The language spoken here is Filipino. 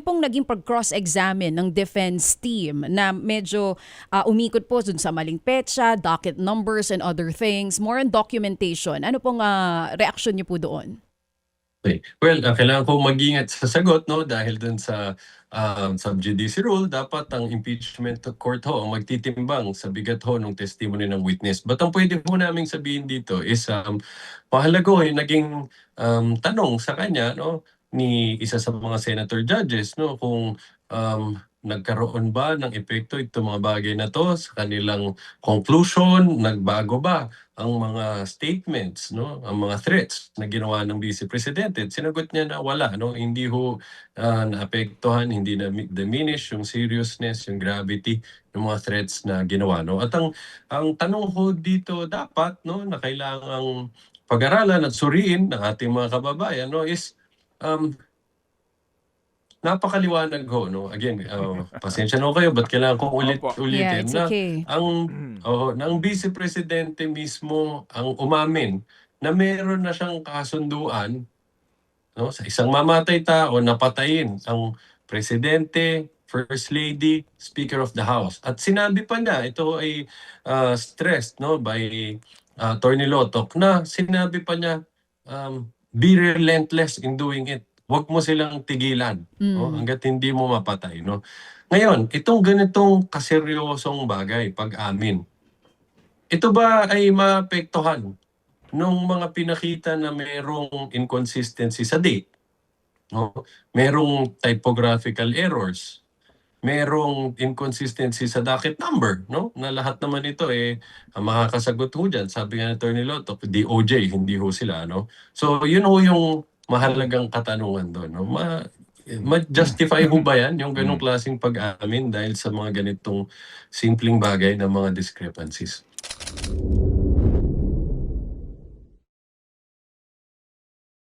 yung pong naging pag-cross-examine ng defense team na medyo umikot po dun sa maling petsa, docket numbers and other things, more on documentation. Ano pong reaction niyo po doon? Okay. Well, kailangan ko mag-ingat sa sagot, no, dahil dun sa sub judice rule, dapat ang impeachment court ho ang magtitimbang sa bigat ho ng testimony ng witness. But ang pwede po naming sabihin dito is mahalaga ho yung naging tanong sa kanya, no, ni isa sa mga senator judges, no, kung nagkaroon ba ng epekto itong mga bagay na to sa kanilang conclusion, nagbago ba ang mga statements, no, ang mga threats na ginawa ng Vice Presidente. Sinagot niya na wala, no, hindi ho naapektuhan, hindi na diminish yung seriousness, yung gravity ng mga threats na ginawa, no. At ang tanong ho dito dapat, no, na kailangang pag-aralan at suriin ng ating mga kababayan, no, is napakaliwanag ho, no. Again, pasensya na ho kayo, but kailangan ko Opo. Yeah, ulitin it's na okay. ng Vice Presidente mismo ang umamin na meron na siyang kasunduan, no, sa isang mamatay tao na patayin ang Presidente, First Lady, Speaker of the House. At sinabi pa niya, ito ay stressed, no, by Attorney Lotok, na sinabi pa niya, be relentless in doing it. Huwag mo silang tigilan, no, hangga't hindi mo mapatay, no. Ngayon, itong ganitong kaseryosong bagay, pag-amin, ito ba ay maapektuhan nung mga pinakita na merong inconsistency sa date, no? Merong typographical errors, merong inconsistency sa docket number, no? Na lahat naman ito ang makakasagot ho dyan. Sabi nga ni Attorney Lotok, DOJ, hindi ho sila, no? So, yun ho yung mahalagang katanungan doon, no? Ma-justify ho ba yan, yung ganong klaseng pag-amin dahil sa mga ganitong simpleng bagay na mga discrepancies?